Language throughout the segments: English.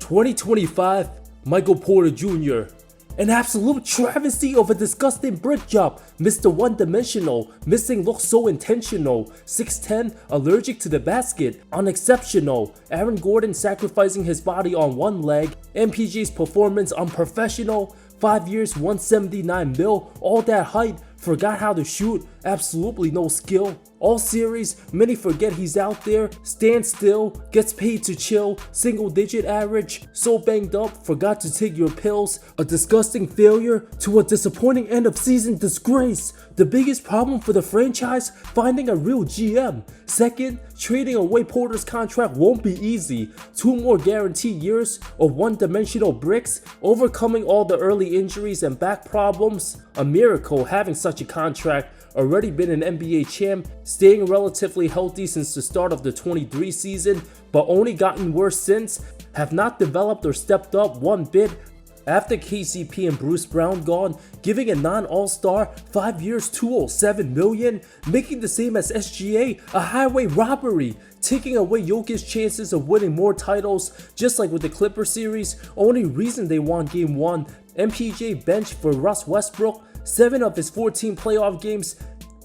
2025, Michael Porter Jr. An absolute travesty of a disgusting brick job. Mr. One-dimensional, missing looks so intentional. 6'10", allergic to the basket, unexceptional. Aaron Gordon sacrificing his body on one leg. MPJ's performance unprofessional. 5 years, 179 mil, all that height, forgot how to shoot, absolutely no skill. All series, many forget he's out there, stands still, gets paid to chill, single digit average, so banged up, forgot to take your pills. A disgusting failure to a disappointing end of season disgrace. The biggest problem for the franchise, finding a real GM. Second, trading away Porter's contract won't be easy. 2 more guaranteed years of one-dimensional bricks, overcoming all the early injuries and back problems. A miracle having such a contract. Already been an NBA champ, staying relatively healthy since the start of the 23 season, but only gotten worse since. Have not developed or stepped up one bit. After KCP and Bruce Brown gone, giving a non-all-star 5 years, $207 million, making the same as SGA a highway robbery, taking away Jokic's chances of winning more titles, just like with the Clipper series. Only reason they won Game 1, MPJ bench for Russ Westbrook. 7 of his 14 playoff games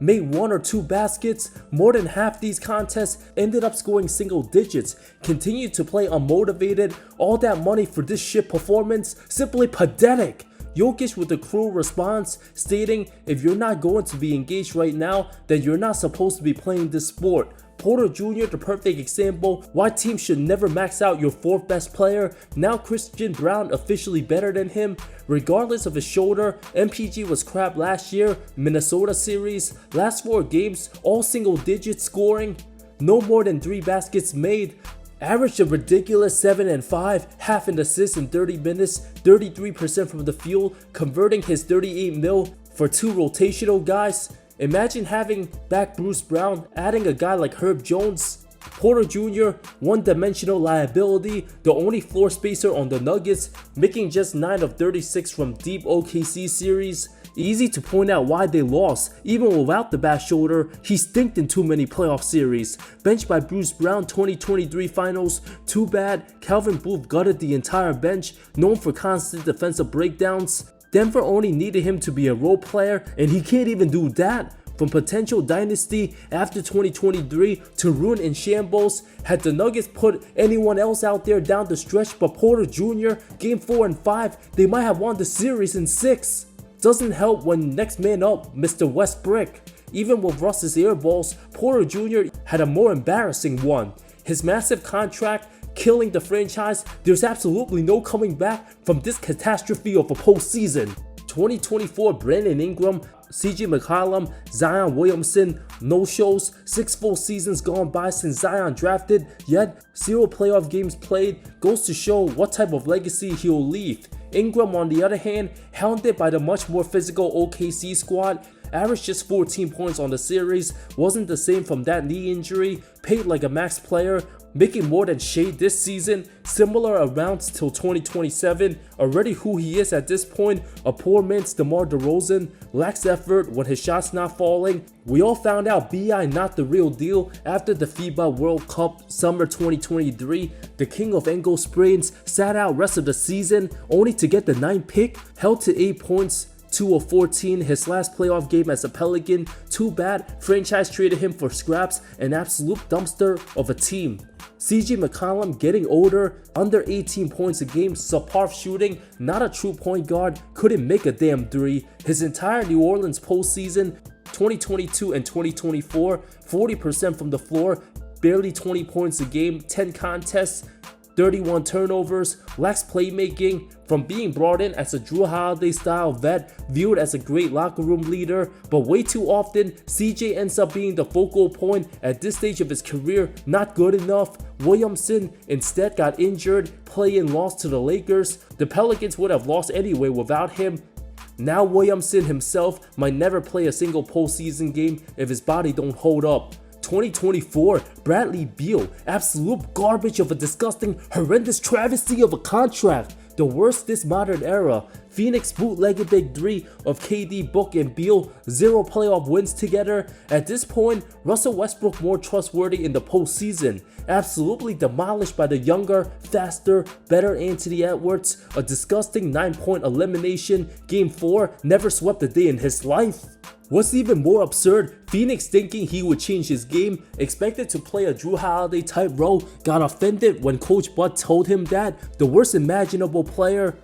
made 1 or 2 baskets. More than half these contests ended up scoring single digits. Continued to play unmotivated. All that money for this shit performance, simply pathetic. Jokic with a cruel response stating, if you're not going to be engaged right now, then you're not supposed to be playing this sport. Porter Jr. the perfect example why teams should never max out your 4th best player. Now Christian Brown officially better than him. Regardless of his shoulder, MPG was crap last year. Minnesota series, last 4 games, all single digits scoring. No more than 3 baskets made. Averaged a ridiculous 7 and 5, half an assist in 30 minutes, 33% from the field, converting his 38 mil for 2 rotational guys. Imagine having back Bruce Brown, adding a guy like Herb Jones. Porter Jr., one-dimensional liability, the only floor spacer on the Nuggets, making just 9 of 36 from deep OKC series. Easy to point out why they lost. Even without the bad shoulder, he stinked in too many playoff series. Benched by Bruce Brown 2023 finals, too bad. Calvin Booth gutted the entire bench, known for constant defensive breakdowns. Denver only needed him to be a role player, and he can't even do that. From potential dynasty after 2023 to ruin in shambles. Had the Nuggets put anyone else out there down the stretch but Porter Jr., game 4 and 5, they might have won the series in 6. Doesn't help when next man up, Mr. Westbrook. Even with Russ's airballs, Porter Jr. had a more embarrassing one. His massive contract killing the franchise. There's absolutely no coming back from this catastrophe of a postseason. 2024 Brandon Ingram, CJ McCollum, Zion Williamson, no shows. 6 full seasons gone by since Zion drafted, yet 0 playoff games played. Goes to show what type of legacy he'll leave. Ingram, on the other hand, hounded by the much more physical OKC squad. Averaged just 14 points on the series, wasn't the same from that knee injury, paid like a max player, making more than Shade this season, similar amounts till 2027, already who he is at this point, a poor man's DeMar DeRozan, lacks effort when his shots not falling. We all found out BI not the real deal after the FIBA World Cup summer 2023, the king of ankle sprains, sat out rest of the season, only to get the 9th pick, held to 8 points, 2 of 14, his last playoff game as a Pelican. Too bad, franchise traded him for scraps, an absolute dumpster of a team. CJ McCollum getting older, under 18 points a game, subpar shooting, not a true point guard, couldn't make a damn 3. His entire New Orleans postseason, 2022 and 2024, 40% from the floor, barely 20 points a game, 10 contests, 31 turnovers, lacks playmaking. From being brought in as a Drew Holiday style vet, viewed as a great locker room leader, but way too often CJ ends up being the focal point at this stage of his career, not good enough. Williamson instead got injured, play-in loss to the Lakers. The Pelicans would have lost anyway without him. Now Williamson himself might never play a single postseason game if his body don't hold up. 2024 Bradley Beal, absolute garbage of a disgusting, horrendous travesty of a contract. The worst this modern era. Phoenix bootlegged big three of KD, Book, and Beal, 0 playoff wins together. At this point, Russell Westbrook more trustworthy in the postseason. Absolutely demolished by the younger, faster, better Anthony Edwards. A disgusting 9-point elimination. Game 4, never swept a day in his life. What's even more absurd, Phoenix thinking he would change his game, expected to play a Drew Holiday type role, got offended when Coach Bud told him that the worst imaginable player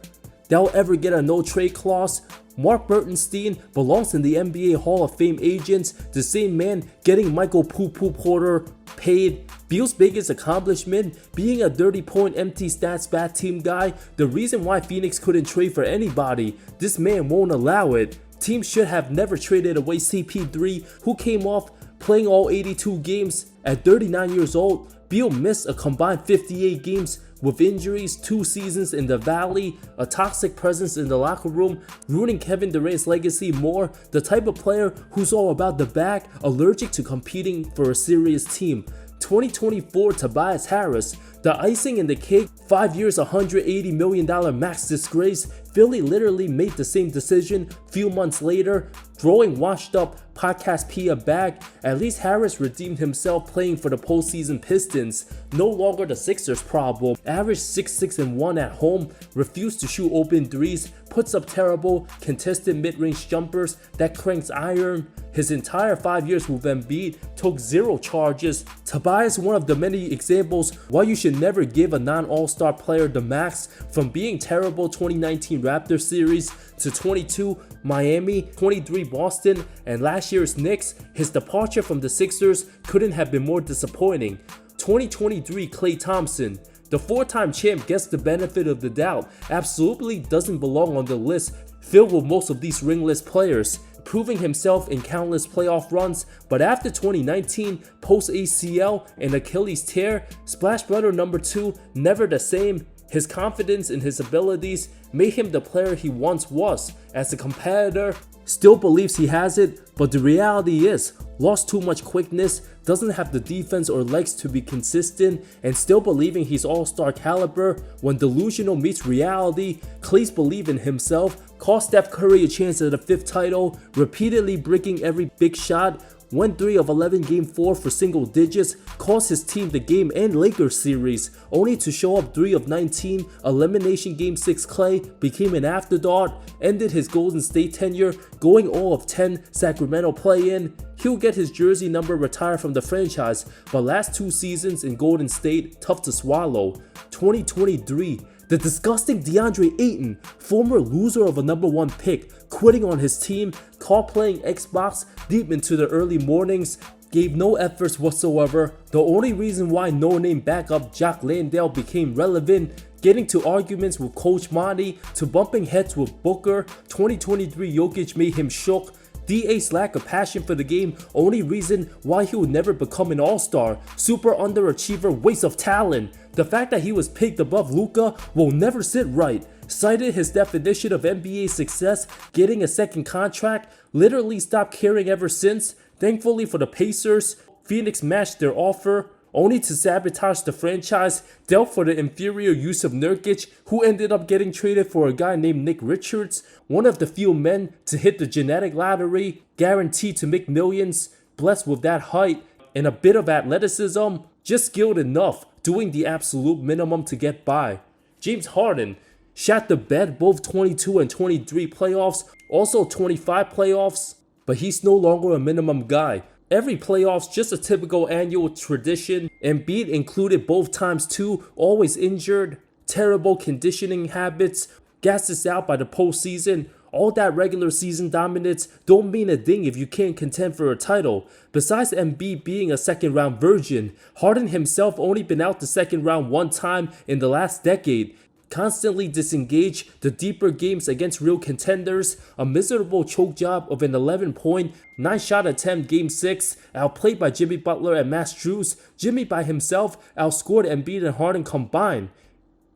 that'll ever get a no trade clause. Mark Burtonstein belongs in the NBA Hall of Fame agents, the same man getting Michael Poo Poo Porter paid. Beal's biggest accomplishment, being a 30-point empty stats bad team guy, the reason why Phoenix couldn't trade for anybody. This man won't allow it. Teams should have never traded away CP3, who came off playing all 82 games at 39 years old. Beal missed a combined 58 games with injuries, 2 seasons in the Valley, a toxic presence in the locker room, ruining Kevin Durant's legacy more, the type of player who's all about the bag, allergic to competing for a serious team. 2024 Tobias Harris, the icing in the cake, 5 years $180 million max disgrace. Philly literally made the same decision few months later, throwing washed up podcast Pia back. At least Harris redeemed himself playing for the postseason Pistons, no longer the Sixers problem. Averaged 6-6-1 at home, refused to shoot open threes, puts up terrible contested mid-range jumpers that cranks iron. His entire 5 years with Embiid took 0 charges. Tobias, one of the many examples why you should never give a non-all-star player the max. From being terrible 2019 Raptors series to 22 Miami, 23 Boston, and last year's Knicks, his departure from the Sixers couldn't have been more disappointing. 2023 Klay Thompson, the 4-time champ, gets the benefit of the doubt, absolutely doesn't belong on the list filled with most of these ringless players, proving himself in countless playoff runs. But after 2019, post ACL and Achilles tear, Splash Brother number 2 never the same. His confidence in his abilities made him the player he once was. As a competitor, still believes he has it, but the reality is, lost too much quickness, doesn't have the defense or legs to be consistent, and still believing he's all-star caliber. When delusional meets reality, Klay's belief in himself cost Steph Curry a chance at a 5th title, repeatedly breaking every big shot. Went 3 of 11 game 4 for single digits, cost his team the game and Lakers series, only to show up 3 of 19, elimination game 6 Klay became an afterthought, ended his Golden State tenure, going all of 10 Sacramento play-in. He'll get his jersey number retired from the franchise, but last 2 seasons in Golden State, tough to swallow. 2023, the disgusting DeAndre Ayton, former loser of a number 1 pick, quitting on his team, caught playing Xbox deep into the early mornings, gave no efforts whatsoever. The only reason why no-name backup Jock Landale became relevant, getting to arguments with Coach Monty, to bumping heads with Booker. 2023 Jokic made him shook. DA's lack of passion for the game, only reason why he would never become an all-star. Super underachiever, waste of talent. The fact that he was picked above Luka will never sit right. Cited his definition of NBA success, getting a second contract, literally stopped caring ever since. Thankfully for the Pacers, Phoenix matched their offer, only to sabotage the franchise, dealt for the inferior use of Nurkic, who ended up getting traded for a guy named Nick Richards, one of the few men to hit the genetic lottery, guaranteed to make millions, blessed with that height and a bit of athleticism, just skilled enough, doing the absolute minimum to get by. James Harden shot the bed both 22 and 23 playoffs, also 25 playoffs, but he's no longer a minimum guy. Every playoff's just a typical annual tradition. Embiid included both times too, always injured, terrible conditioning habits, gasses out by the postseason. All that regular season dominance don't mean a thing if you can't contend for a title. Besides Embiid being a second round virgin, Harden himself only been out the second round 1 time in the last decade. Constantly disengaged the deeper games against real contenders, a miserable choke job of an 11-point, 9-shot attempt game 6, outplayed by Jimmy Butler and Max Strus. Jimmy by himself outscored Embiid and Harden combined.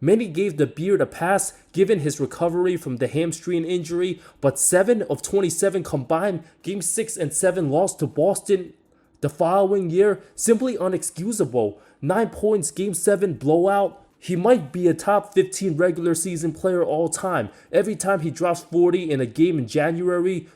Many gave the Beard a pass given his recovery from the hamstring injury, but 7 of 27 combined, game 6 and 7 lost to Boston the following year, simply unexcusable. 9 points, game 7 blowout. He might be a top 15 regular season player all time. Every time he drops 40 in a game in January,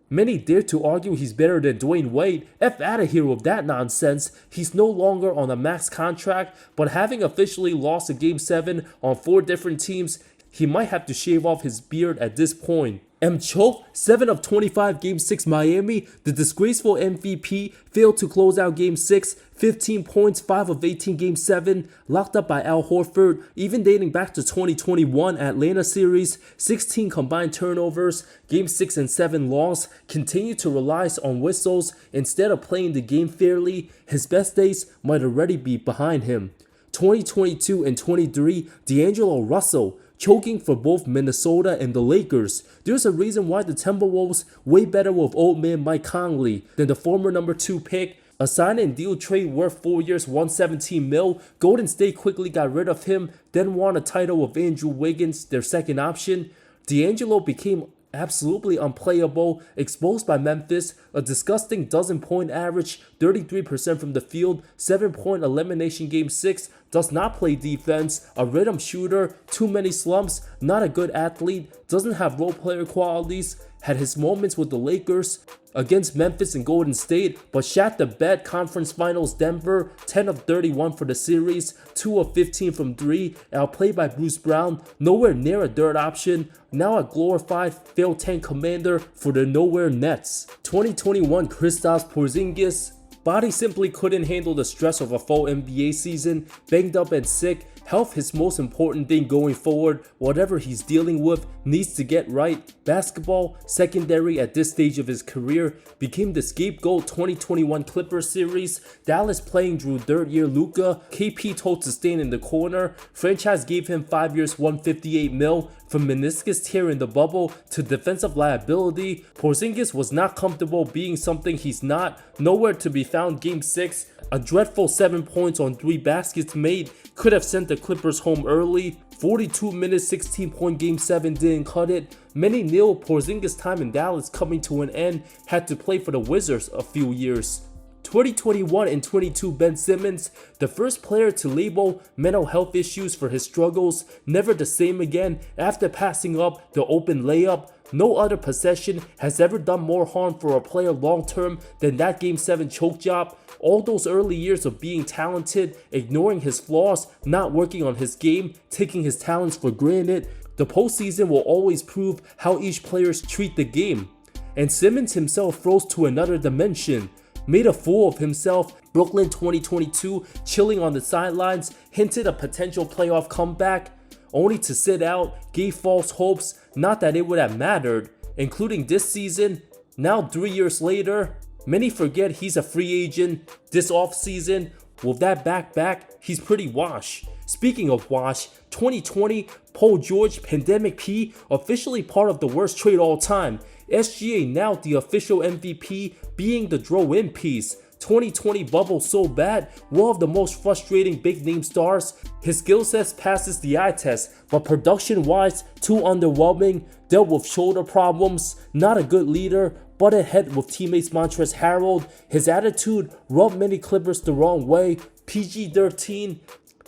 many dare to argue he's better than Dwayne Wade. F out of here with that nonsense. He's no longer on a max contract, but having officially lost a Game 7 on 4 different teams, he might have to shave off his beard at this point. Choke, 7 of 25 Game 6 Miami. The disgraceful MVP failed to close out Game 6. 15 points, 5 of 18 Game 7. Locked up by Al Horford. Even dating back to 2021 Atlanta series. 16 combined turnovers. Game 6 and 7 loss. Continued to rely on whistles instead of playing the game fairly. His best days might already be behind him. 2022 and 23, D'Angelo Russell, choking for both Minnesota and the Lakers. There's a reason why the Timberwolves way better with old man Mike Conley than the former number 2 pick. A sign and deal trade worth 4 years, $117 million. Golden State quickly got rid of him, then won a title with Andrew Wiggins, their second option. D'Angelo became absolutely unplayable, exposed by Memphis, a disgusting dozen-point average, 33% from the field, 7-point elimination Game 6, does not play defense, a rhythm shooter, too many slumps, not a good athlete, doesn't have role player qualities, had his moments with the Lakers against Memphis and Golden State, but shat the bed. Conference Finals Denver, 10 of 31 for the series, 2 of 15 from 3, outplayed by Bruce Brown, nowhere near a third option, now a glorified failed tank commander for the nowhere Nets. 2021 Kristaps Porzingis, body simply couldn't handle the stress of a full NBA season, banged up and sick. Health his most important thing going forward. Whatever he's dealing with needs to get right. Basketball, secondary at this stage of his career, became the scapegoat. 2021 Clippers series, Dallas playing Drew third year Luka, KP told to stand in the corner. Franchise gave him 5 years, $158 million. From meniscus tear in the bubble to defensive liability, Porzingis was not comfortable being something he's not. Nowhere to be found. Game 6, a dreadful 7 points on 3 baskets made, could have sent the Clippers home early. 42 minutes, 16-point Game 7 didn't cut it. Many knew Porzingis' time in Dallas coming to an end, had to play for the Wizards a few years. 2021 and 22 Ben Simmons, the first player to label mental health issues for his struggles, never the same again after passing up the open layup. No other possession has ever done more harm for a player long term than that Game 7 choke job. All those early years of being talented, ignoring his flaws, not working on his game, taking his talents for granted. The postseason will always prove how each player treat the game. And Simmons himself rose to another dimension. Made a fool of himself. Brooklyn 2022, chilling on the sidelines, hinted a potential playoff comeback, only to sit out, gave false hopes, not that it would have mattered, including this season. Now 3 years later, many forget he's a free agent this offseason. With that back, he's pretty washed. Speaking of wash, 2020, Paul George, Pandemic P, officially part of the worst trade all time. SGA now the official MVP, being the throw-in piece. 2020 bubble so bad, one of the most frustrating big name stars. His skill set passes the eye test, but production wise, too underwhelming. Dealt with shoulder problems, not a good leader, butted head with teammates Montrezl Harrell. His attitude rubbed many Clippers the wrong way. PG-13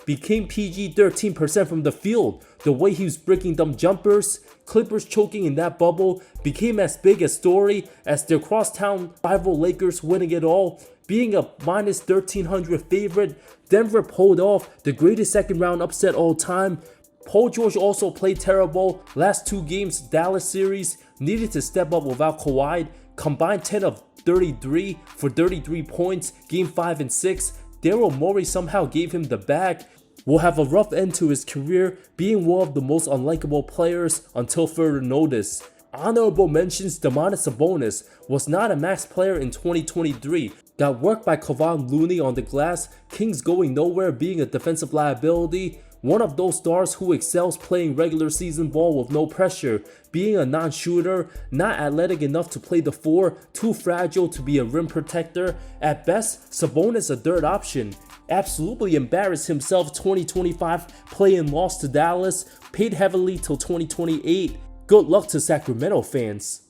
became PG-13% from the field. The way he was breaking them jumpers, Clippers choking in that bubble, became as big a story as their crosstown rival Lakers winning it all. Being a minus 1300 favorite, Denver pulled off the greatest second round upset all time. Paul George also played terrible. Last 2 games, Dallas series, needed to step up without Kawhi. Combined 10 of 33 for 33 points, Game 5 and 6. Daryl Morey somehow gave him the bag. Will have a rough end to his career, being one of the most unlikable players until further notice. Honorable mentions: Domantas Sabonis was not a max player in 2023. Got worked by Kevon Looney on the glass. Kings going nowhere, being a defensive liability. One of those stars who excels playing regular season ball with no pressure, being a non-shooter, not athletic enough to play the 4, too fragile to be a rim protector. At best, Sabonis a third option. Absolutely embarrassed himself 2025 play-in loss to Dallas, paid heavily till 2028. Good luck to Sacramento fans.